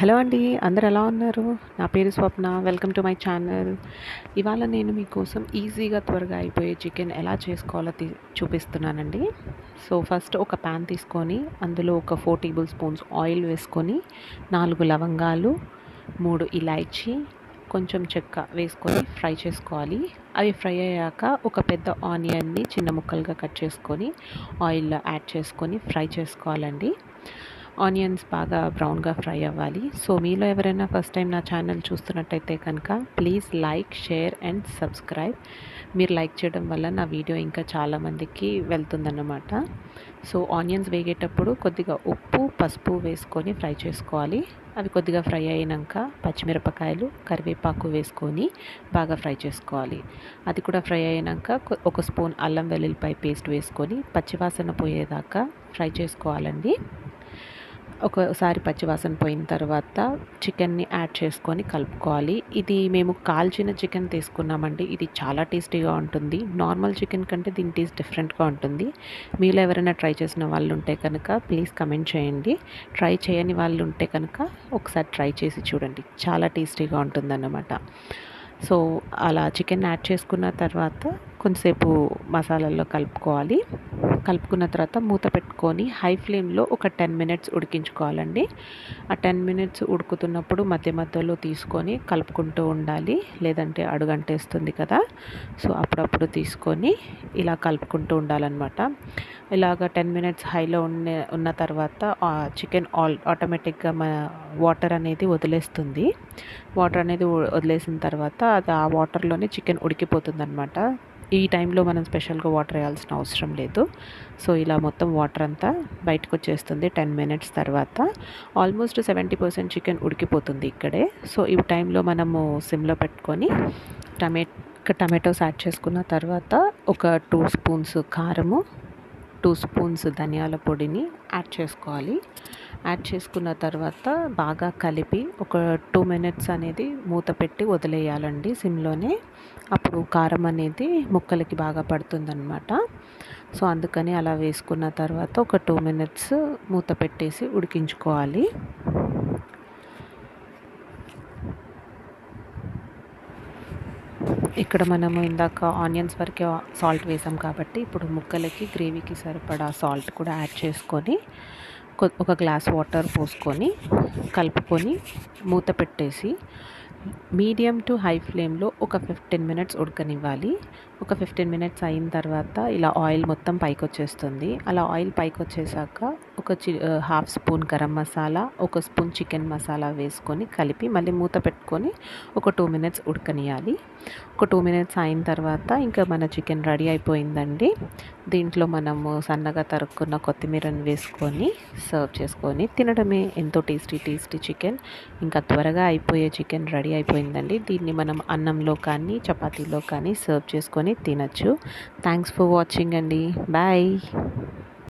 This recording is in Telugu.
హలో అండి. అందరూ ఎలా ఉన్నారు? నా పేరు Swapna. Welcome to my channel. ఇవాళ నేను మీకోసం ఈజీగా త్వరగా అయిపోయే చికెన్ ఎలా చేసుకోవాలో చూపిస్తున్నానండి. సో, ఫస్ట్ ఒక పాన్ తీసుకొని అందులో ఒక 4 టేబుల్ స్పూన్స్ ఆయిల్ వేసుకొని 4 లవంగాలు, 3 ఇలాచీ, కొంచెం చెక్క వేసుకొని ఫ్రై చేసుకోవాలి. అవి ఫ్రై అయ్యాక ఒక పెద్ద ఆనియన్‌ని చిన్న ముక్కలుగా కట్ చేసుకొని ఆయిల్‌లో యాడ్ చేసుకొని ఫ్రై చేసుకోవాలండి. ఆనియన్స్ బాగా బ్రౌన్‌గా ఫ్రై అవ్వాలి. సో, మీలో ఎవరైనా ఫస్ట్ టైం నా ఛానల్ చూస్తున్నట్టయితే కనుక please like, share and subscribe. మీరు లైక్ చేయడం వల్ల నా వీడియో ఇంకా చాలామందికి వెళ్తుందన్నమాట. సో, ఆనియన్స్ వేగేటప్పుడు కొద్దిగా ఉప్పు, పసుపు వేసుకొని ఫ్రై చేసుకోవాలి. అవి కొద్దిగా ఫ్రై అయినాక పచ్చిమిరపకాయలు, కరివేపాకు వేసుకొని బాగా ఫ్రై చేసుకోవాలి. అది కూడా ఫ్రై అయినాక ఒక స్పూన్ అల్లం వెల్లుల్లిపాయ పేస్ట్ వేసుకొని పచ్చివాసన పోయేదాకా ఫ్రై చేసుకోవాలండి. ఒకసారి పచ్చివాసన పోయిన తర్వాత చికెన్ని యాడ్ చేసుకొని కలుపుకోవాలి. ఇది మేము కాల్చిన చికెన్ తీసుకున్నామండి. ఇది చాలా టేస్టీగా ఉంటుంది. నార్మల్ చికెన్ కంటే దీని టేస్ట్ డిఫరెంట్గా ఉంటుంది. మీలో ఎవరైనా ట్రై చేసిన వాళ్ళు ఉంటే కనుక ప్లీజ్ కమెంట్ చేయండి. ట్రై చేయని వాళ్ళు ఉంటే కనుక ఒకసారి ట్రై చేసి చూడండి. చాలా టేస్టీగా ఉంటుందన్నమాట. సో, అలా చికెన్ యాడ్ చేసుకున్న తర్వాత కొంతసేపు మసాలాల్లో కలుపుకోవాలి. కలుపుకున్న తర్వాత మూత పెట్టుకొని హై ఫ్లేమ్లో ఒక 10 మినిట్స్ ఉడికించుకోవాలండి. ఆ 10 మినిట్స్ ఉడుకుతున్నప్పుడు మధ్య మధ్యలో తీసుకొని కలుపుకుంటూ ఉండాలి. లేదంటే అడుగంటేస్తుంది కదా! సో, అప్పుడప్పుడు తీసుకొని ఇలా కలుపుకుంటూ ఉండాలన్నమాట. ఇలాగ 10 మినిట్స్ హైలో ఉన్న తర్వాత చికెన్ ఆటోమేటిక్గా వాటర్ అనేది వదిలేస్తుంది. వాటర్ అనేది వదిలేసిన తర్వాత అది ఆ వాటర్‌లోనే చికెన్ ఉడికిపోతుందనమాట. ఈ టైంలో మనం స్పెషల్‌గా వాటర్ వేయాల్సిన అవసరం లేదు. సో, ఇలా మొత్తం వాటర్ అంతా బయటకొచ్చేస్తుంది 10 మినిట్స్ తర్వాత. ఆల్మోస్ట్ 70% చికెన్ ఉడికిపోతుంది ఇక్కడే. సో, ఈ టైంలో మనము సిమ్‌లో పెట్టుకొని టమాటోస్ యాడ్ చేసుకున్న తర్వాత ఒక 2 స్పూన్స్ కారము, 2 స్పూన్స్ ధనియాల పొడిని యాడ్ చేసుకోవాలి. యాడ్ చేసుకున్న తర్వాత బాగా కలిపి ఒక 2 మినిట్స్ అనేది మూత పెట్టి వదిలేయాలండి సిమ్‌లోనే. అప్పుడు కారం అనేది ముక్కలకి బాగా పడుతుందనమాట. సో, అందుకని అలా వేసుకున్న తర్వాత ఒక 2 మినిట్స్ మూత పెట్టేసి ఉడికించుకోవాలి. ఇక్కడ మనము ఇందాక ఆనియన్స్ వరకే సాల్ట్ వేసాం కాబట్టి ఇప్పుడు ముక్కలకి గ్రేవీకి సరిపడా సాల్ట్ కూడా యాడ్ చేసుకొని ఒక గ్లాస్ వాటర్ పోసుకొని కలుపుకొని మూత పెట్టేసి మీడియం టు హై ఫ్లేమ్లో ఒక 15 మినిట్స్ ఉడకనివ్వాలి. ఒక 15 మినిట్స్ అయిన తర్వాత ఇలా ఆయిల్ మొత్తం పైకొచ్చేస్తుంది. అలా ఆయిల్ పైకొచ్చేసాక ఒక హాఫ్ స్పూన్ గరం మసాలా, ఒక స్పూన్ చికెన్ మసాలా వేసుకొని కలిపి మళ్ళీ మూత పెట్టుకొని ఒక 2 మినిట్స్ ఉడకనియాలి. ఒక 2 మినిట్స్ అయిన తర్వాత ఇంకా మన చికెన్ రెడీ అయిపోయిందండి. దీంట్లో మనము సన్నగా తరుక్కున్న కొత్తిమీరని వేసుకొని సర్వ్ చేసుకొని తినడమే. ఎంతో టేస్టీ చికెన్, ఇంకా త్వరగా అయిపోయే చికెన్ రెడీ అయిపోయిందండి. దీన్ని మనం అన్నంలో కానీ చపాతీలో కానీ సర్వ్ చేసుకొని తినచ్చు. థ్యాంక్స్ ఫర్ వాచింగ్ అండి. బాయ్.